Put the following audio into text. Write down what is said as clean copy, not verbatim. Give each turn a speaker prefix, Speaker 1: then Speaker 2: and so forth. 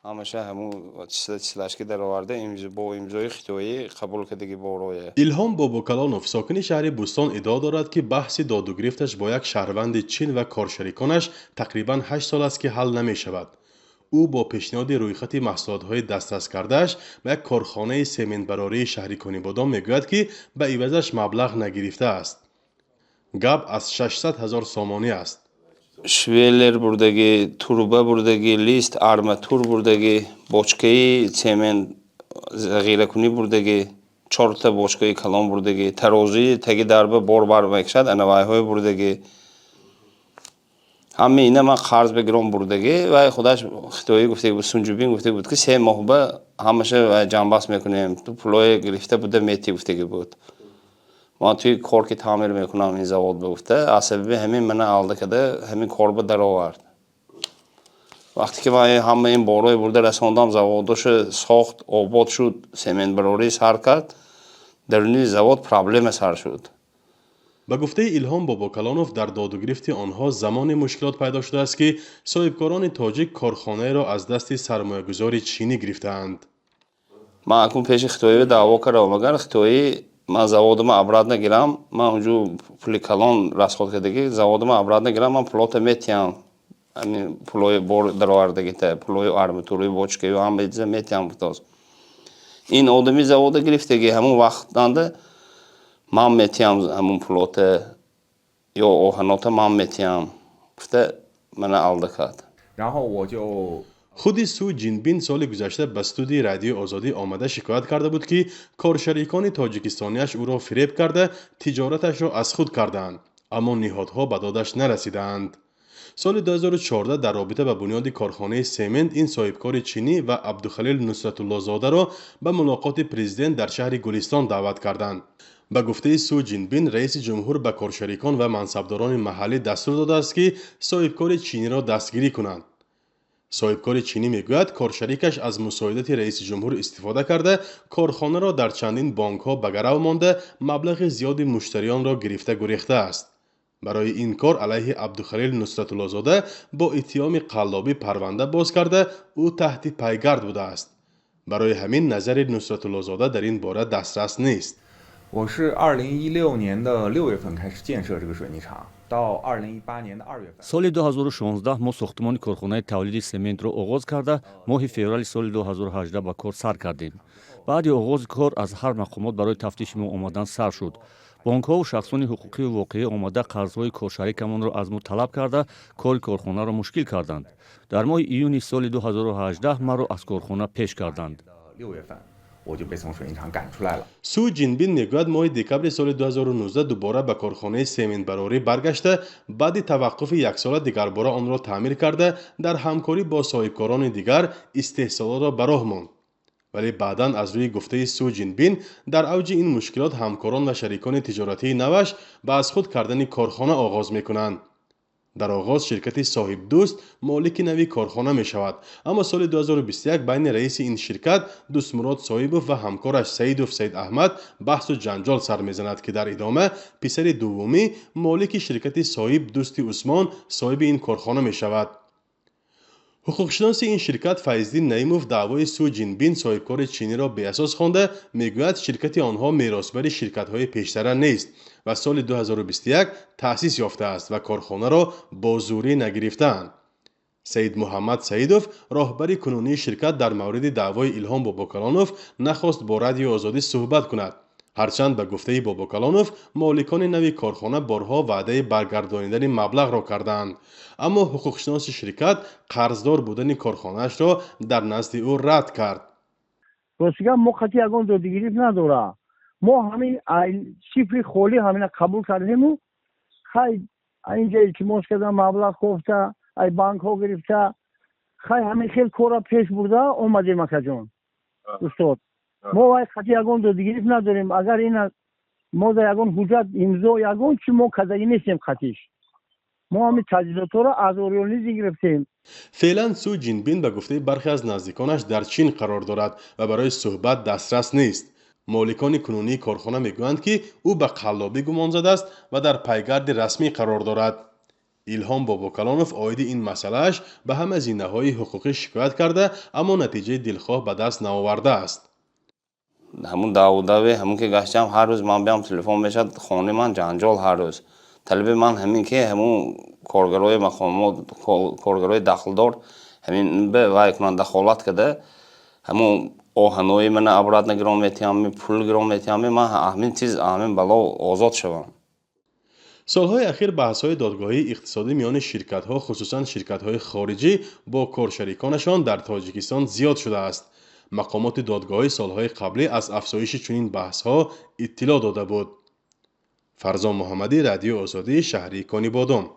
Speaker 1: ҳамаша ҳамун числаш ки дароварда бо имзои хитоӣ қабул кардагӣ бороя.
Speaker 2: илҳом бобокалонов сокини шаҳри Бӯстон иддао дорад ки баҳси додугирифташ бо як шаҳрванди чин ва коршариконаш тақрибан 8 сол аст ки ҳал намешавад. ӯ бо пешниҳоди рӯйхати маҳсулотҳои дастраскардааш ба як корхонаи сементбарории шаҳри Конибодон мегӯяд ки ба ивазаш маблағ нагирифтааст. гап аз 600 000 сомонӣ аст.
Speaker 1: швеллер бурдагӣ, турба бурдагӣ, лист арматур бурдагӣ, бочкаи семент зағиракунӣ бурдагӣ, 4 бочкаи калон бурдагӣ, тарозии таги дарба бор бар мекашад анавайҳои бурдагӣ. ҳамаи ина ман қарз бигиром бурдагӣ ва худаш хитоӣ гуфтагӣ буд, Сунҷубин гуфтагӣ буд ки 3 моҳ ба ҳамаша ҷанбаст мекунем, ту пулое гирифта буда метӣ гуфтагӣ буд. ман туи кор ки таъмир мекунам ин завод гуфта, аз сабаби ҳамин мана алда карда ҳамин корба даровард. вақте ки ман ҳама ин борои бурда расондам, заводошо сохт, обод шуд, сементбарорӣ сар кард, даруни завод проблема сар шуд.
Speaker 2: ба гуфтаи илҳом бобокалонов дар додугирифти онҳо замоне мушкилот пайдо шудааст ки соҳибкорони тоҷик корхонаеро аз дасти сармоягузори чинӣ гирифтаанд.
Speaker 1: ман акун пеши хитоӣ даъво кардам, агар хитоӣ ман заводама абрат нагирам, ман онҷо пули калон расход кардагӣ, заводама абрат нагирам, ман пулота метиҳам, ҳамин пулои бор даровардагита, пулои арматураи бочкаи ҳама чиза метиҳам гуфтааст. ин одами завода гирифтагӣ ҳамун вақтанда ман метиҳам ҳамун пулота ё оҳанота ман метиҳам гуфта мана алда кард.
Speaker 2: худи Су Ҷинбин соли гузашта ба студияи радиои Озодӣ омада шикоят карда буд ки коршарикони тоҷикистониаш ӯро фиреб карда тиҷораташро аз худ кардаанд, аммо ниҳодҳо ба додаш нарасидаанд. соли 2014 дар робита ба бунёди корхонаи семент ин соҳибкори чинӣ ва Абдухалил Нусратуллозодаро ба мулоқоти президент дар шаҳри Гулистон даъват карданд. ба гуфтаи Су Ҷинбин, раиси ҷумҳур ба коршарикон ва мансабдорони маҳаллӣ дастур додааст ки соҳибкори чиниро дастгирӣ кунанд. соҳибкори чинӣ мегӯяд коршарикаш аз мусоидати раиси ҷумҳур истифода карда корхонаро дар чандин бонкҳо ба гарав монда маблағи зиёди муштариёнро гирифта гурехтааст. барои ин кор алайҳи Абдухалил Нусратуллозода бо иттиҳоми қаллобӣ парванда боз карда ӯ таҳти пайгард будааст. барои ҳамин назари Нусратуллозода дар ин бора дастрас нест.
Speaker 3: 我是2016年的6月份开始建设这个水泥厂，到2018年的2月份。
Speaker 4: соли 2016 мо сохтмони корхонаи тавлиди сементро оғоз карда, моҳи феврали соли 2018 ба кор сар кардем. баъди оғози кор аз ҳар мақомот барои тафтиши мо омадан сар шуд. бонкҳову шахсони ҳуқуқиву воқеӣ омада қарзҳои коршарикамонро аз мо талаб карда, кори корхонаро мушкил карданд. дар моҳи июни соли 2018 маро аз корхона пеш карданд.
Speaker 3: 6月份我就被从水泥厂赶出来了。
Speaker 2: Су Ҷинбин мегӯяд моҳи декабри соли 2019 дубора ба корхонаи сементбарорӣ баргашта, баъди таваққуфи яксола дигарбора онро таъмир карда, дар ҳамкорӣ бо соҳибкорони дигар истеҳсолотро ба роҳ монд. вале баъдан аз рӯи гуфтаи Су Ҷинбин, дар авҷи ин мушкилот ҳамкорон ва шарикони тиҷоратии наваш ба аз худ кардани корхона оғоз мекунанд. дар оғоз ширкати соҳибдӯст молики нави корхона мешавад, аммо соли 2021 байни раиси ин ширкат Дӯстмурод Соибов ва ҳамкораш Саидов Саид Аҳмад баҳсу ҷанҷол сар мезанад ки дар идома писари дуввумӣ молики ширкати Соибдӯсти Усмон соҳиби ин корхона мешавад. ҳуқуқшиноси ин ширкат Файздин Наимов даъвои Су Ҷинбин соҳибкори чиниро беасос хонда, мегӯяд ширкати онҳо меросбари ширкатҳои пештара нест ва соли 2021 таъсис ёфтааст ва корхонаро бо зурӣ нагирифтаанд. Саид Муҳаммад Саидов, роҳбари кунунии ширкат, дар мавриди даъвои Илҳом Бобокалонов нахост бо Радиои Озодӣ суҳбат кунад. ҳарчанд ба гуфтаи Бобокалонов моликони нави корхона борҳо ваъдаи баргардонидани маблағро кардаанд, аммо ҳуқуқшиноси ширкат қарздор будани корхонаашро дар назди ӯ рад кард.
Speaker 5: ростига мо хати ягон додигириф надора. мо ҳамин сифри холӣ ҳамина қабул кардему, хай инҷа илтимос карда маблағ кофта, ай банкҳо гирифта, хай ҳамин хел кора пеш бурда омадем акаҷон. устод мо вай хати ягон додигириф надорем. агар ина мо дар ягон ҳуҷҷат имзо ягон чи мо кардагӣ нестем хатиш. мо ҳамин таҷҳизотҳоро аз орёнизӣ гирифтем.
Speaker 2: феълан Су Ҷинбин ба гуфтаи бархе аз наздиконаш дар Чин қарор дорад ва барои суҳбат дастрас нест. моликони кунунии корхона мегӯянд ки ӯ ба қаллобӣ гумон задааст ва дар пайгарди расмӣ қарор дорад. ایلهام باباکلانوف اوید این مسئلهش به همه زینه‌های حقوقی شکایت کرده اما نتیجه دلخواه به دست نآورده است.
Speaker 1: همون داوداوی همون که گشتم هر روز من بیام تلفن میشد خونه من جنجال هر روز. طلب من همین که همون کارگرای مقامات کارگرای دخلدار همین به وای کننده دخالت کرده همون آهنوی من ابراد نگرام میتیام پول گرام میتیام من همین چیز همین بلا آزاد شوم.
Speaker 2: سالهای اخیر بحث‌های دادگاهی اقتصادی میان شرکت‌ها خصوصاً شرکت‌های خارجی با کارشریکانشان در تاجیکستان زیاد شده است. مقامات دادگاهی سالهای قبلی از افزایش چنین بحث‌ها اطلاع داده بود. فرزان محمدی، رادیو آزادی، شهری کانی بادام.